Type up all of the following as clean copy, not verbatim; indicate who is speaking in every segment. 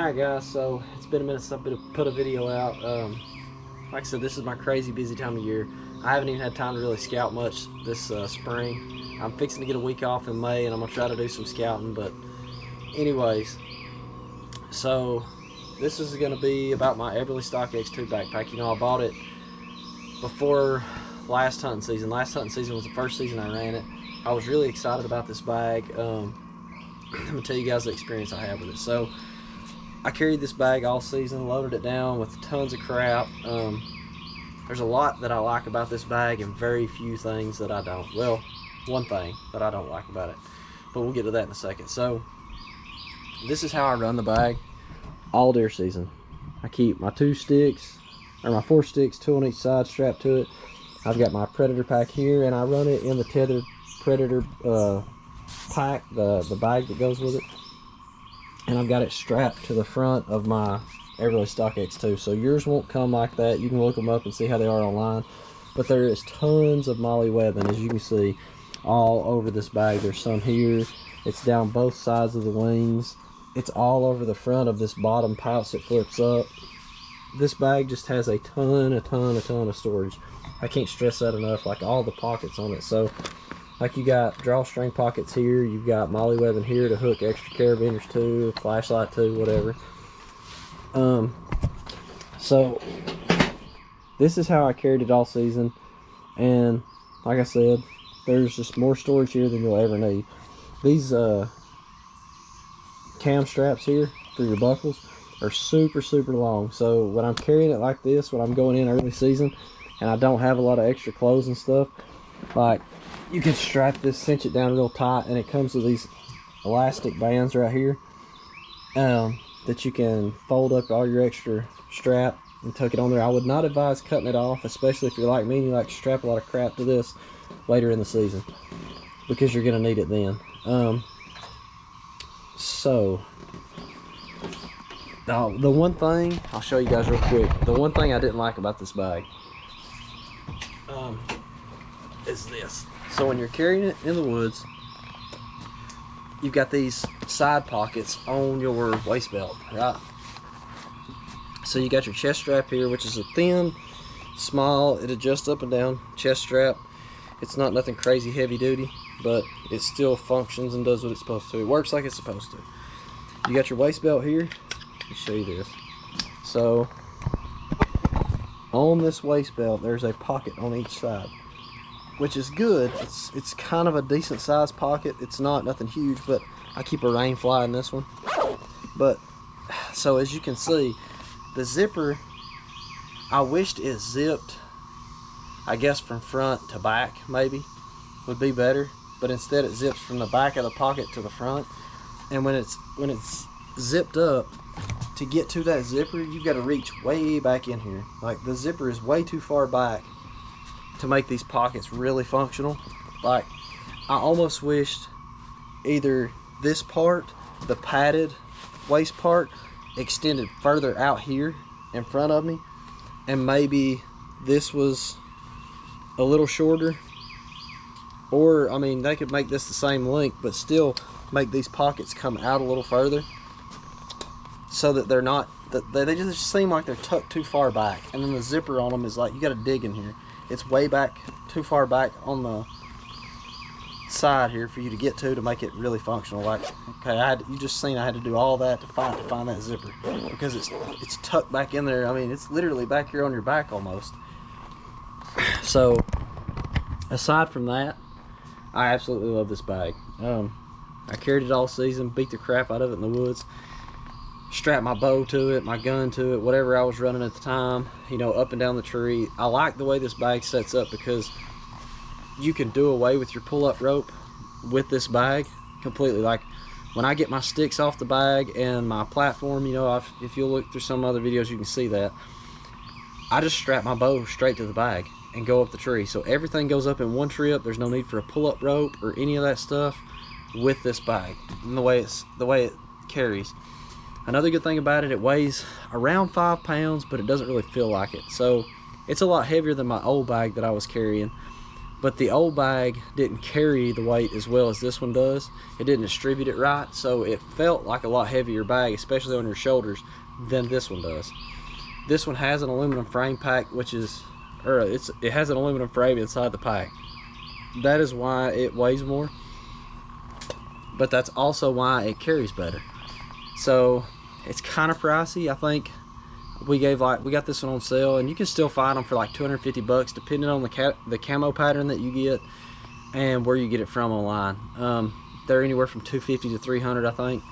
Speaker 1: Alright guys, so it's been a minute since I put a video out. Like I said, this is my crazy busy time of year. I haven't even had time to really scout much this spring. I'm fixing to get a week off in May and I'm going to try to do some scouting, but anyways, so this is going to be about my Eberlestock X2 backpack. You know, I bought it before last hunting season. Last hunting season was the first season I ran it. I was really excited about this bag. I'm going to tell you guys the experience I have with it. So I carried this bag all season, loaded it down with tons of crap. There's a lot that I like about this bag and very few things that I don't. Well, one thing that I don't like about it, but we'll get to that in a second. So this is how I run the bag all deer season. I keep my 2 sticks, or my 4 sticks, 2 on each side strapped to it. I've got my Predator pack here, and I run it in the tethered Predator pack, the bag that goes with it. And I've got it strapped to the front of my Eberlestock X2. So yours won't come like that. You can look them up and see how they are online. But there is tons of MOLLE webbing, as you can see, all over this bag. There's some here. It's down both sides of the wings. It's all over the front of this bottom pouch that flips up. This bag just has a ton of storage. I can't stress that enough, like all the pockets on it. So like you got drawstring pockets here, you've got MOLLE webbing here to hook extra carabiners to, flashlight to, whatever. So this is how I carried it all season, and like I said, there's just more storage here than you'll ever need. These cam straps here for your buckles are super long. So when I'm carrying it like this, when I'm going in early season and I don't have a lot of extra clothes and stuff, like, you can strap this, cinch it down real tight, and it comes with these elastic bands right here that you can fold up all your extra strap and tuck it on there. I would not advise cutting it off, especially if you're like me and you like to strap a lot of crap to this later in the season, because you're going to need it then. So now the one thing I'll show you guys real quick, the one thing I didn't like about this bag is this. So when you're carrying it in the woods, you've got these side pockets on your waist belt, right? So you got your chest strap here, which is a thin, small, it adjusts up and down chest strap. It's not nothing crazy heavy duty, but it still functions and does what it's supposed to. It works like it's supposed to. You got your waist belt here. Let me show you this. So on this waist belt, there's a pocket on each side, which is good. It's kind of a decent sized pocket. It's not nothing huge, but I keep a rain fly in this one. But so as you can see, the zipper, I wished it zipped, I guess from front to back maybe would be better, but instead it zips from the back of the pocket to the front. And when it's zipped up, to get to that zipper, you've got to reach way back in here. Like, the zipper is way too far back to make these pockets really functional. Like, I almost wished either this part, the padded waist part, extended further out here in front of me, and maybe this was a little shorter. Or, I mean, they could make this the same length, but still make these pockets come out a little further, so that they're not, they just seem like they're tucked too far back. And then the zipper on them is like, you got to dig in here. It's way back, too far back on the side here for you to get to make it really functional. Like, okay, you just seen I had to do all that to find that zipper, because it's tucked back in there. I mean, it's literally back here on your back almost. So aside from that, I absolutely love this bag. I carried it all season, beat the crap out of it in the woods, strapped my bow to it, my gun to it, whatever I was running at the time, you know, up and down the tree. I like the way this bag sets up, because you can do away with your pull-up rope with this bag completely. Like, when I get my sticks off the bag and my platform, you know, if you'll look through some other videos, you can see that I just strap my bow straight to the bag and go up the tree. So everything goes up in one trip. There's no need for a pull-up rope or any of that stuff with this bag, and the way it carries. Another good thing about it, it weighs around 5 pounds, but it doesn't really feel like it. So it's a lot heavier than my old bag that I was carrying. but the old bag didn't carry the weight as well as this one does. It didn't distribute it right, so it felt like a lot heavier bag, especially on your shoulders, than this one does. This one has an aluminum frame pack, which is, it has an aluminum frame inside the pack. That is why it weighs more, but that's also why it carries better. So it's kind of pricey. I think we got this one on sale, and you can still find them for like 250 bucks depending on the camo pattern that you get and where you get it from online. They're anywhere from 250 to 300, I think,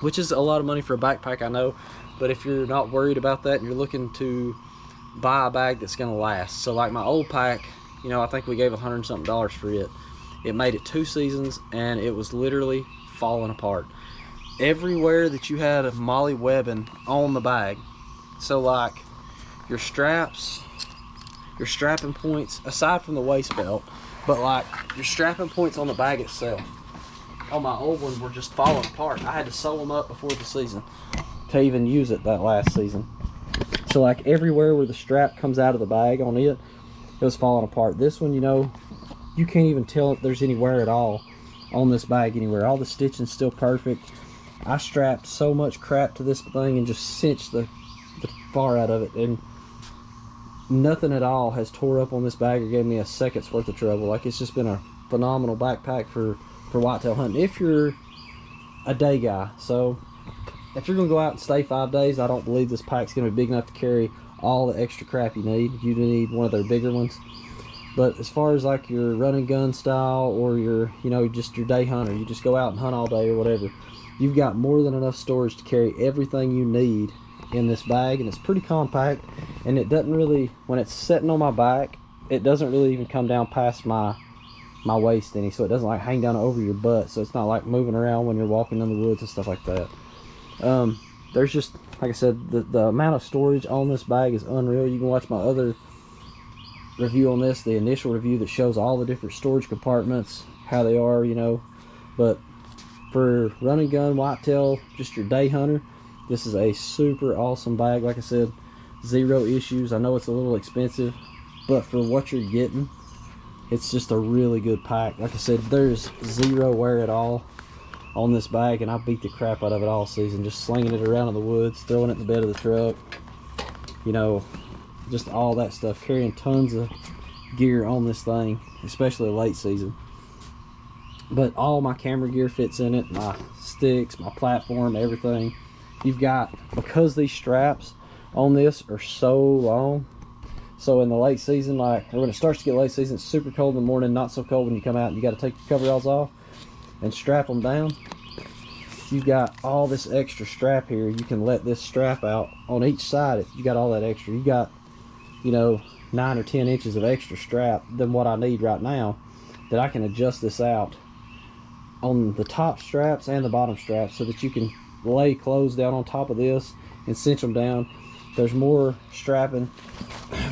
Speaker 1: which is a lot of money for a backpack, I know, but if you're not worried about that and you're looking to buy a bag that's gonna last. So like my old pack, you know, I think we gave $100 and something for it. It made it 2 seasons, and it was literally falling apart everywhere that you had a MOLLE webbing on the bag. So like your straps, your strapping points, aside from the waist belt, but like your strapping points on the bag itself, on my old one, were just falling apart. I had to sew them up before the season to even use it that last season. So like everywhere where the strap comes out of the bag on it, it was falling apart. This one, you know, you can't even tell if there's any wear at all on this bag anywhere. All the stitching's still perfect. I strapped so much crap to this thing and just cinched the far out of it, and nothing at all has tore up on this bag or gave me a second's worth of trouble. Like, it's just been a phenomenal backpack for whitetail hunting if you're a day guy. So if you're gonna go out and stay 5 days, I don't believe this pack's gonna be big enough to carry all the extra crap you need. You need one of their bigger ones. But as far as like your run and gun style, or your, you know, just your day hunter, you just go out and hunt all day or whatever, you've got more than enough storage to carry everything you need in this bag. And it's pretty compact, and it doesn't really, when it's sitting on my back, it doesn't really even come down past my waist any, so it doesn't like hang down over your butt, so it's not like moving around when you're walking in the woods and stuff like that. There's just, like I said, the amount of storage on this bag is unreal. You can watch my other review on this, the initial review that shows all the different storage compartments, how they are, you know. But for run and gun, whitetail, just your day hunter, this is a super awesome bag. Like I said, 0 issues. I know it's a little expensive, but for what you're getting, it's just a really good pack. Like I said, there's 0 wear at all on this bag, and I beat the crap out of it all season, just slinging it around in the woods, throwing it in the bed of the truck, you know, just all that stuff, carrying tons of gear on this thing, especially late season. But all my camera gear fits in it, my sticks, my platform, everything. You've got, because these straps on this are so long, so in the late season, like, or when it starts to get late season, it's super cold in the morning, not so cold when you come out and you got to take your coveralls off and strap them down. You've got all this extra strap here. You can let this strap out on each side. You got all that extra. You got, you know, 9 or 10 inches of extra strap than what I need right now, that I can adjust this out on the top straps and the bottom straps, so that you can lay clothes down on top of this and cinch them down. There's more strapping,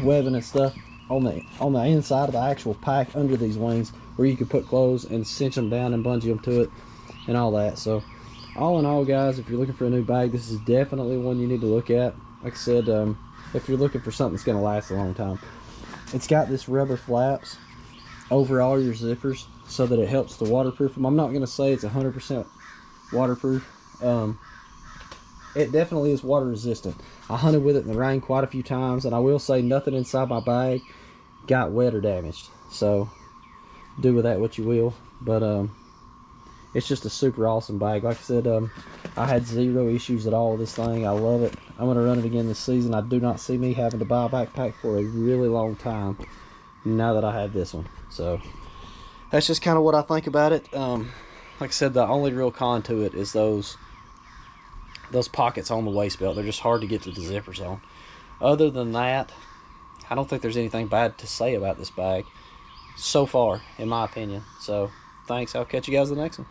Speaker 1: webbing and stuff on the inside of the actual pack under these wings, where you can put clothes and cinch them down and bungee them to it and all that. So all in all, guys, if you're looking for a new bag, this is definitely one you need to look at. Like I said, if you're looking for something that's going to last a long time, it's got this rubber flaps over all your zippers so that it helps to waterproof them. I'm not going to say it's 100% waterproof. It definitely is water resistant. I hunted with it in the rain quite a few times, and I will say nothing inside my bag got wet or damaged. So do with that what you will. But it's just a super awesome bag. Like I said, I had 0 issues at all with this thing. I love it. I'm going to run it again this season. I do not see me having to buy a backpack for a really long time now that I have this one. So that's just kind of what I think about it. Like I said, the only real con to it is those pockets on the waist belt. They're just hard to get to the zippers on. Other than that, I don't think there's anything bad to say about this bag so far, in my opinion. So thanks. I'll catch you guys in the next one.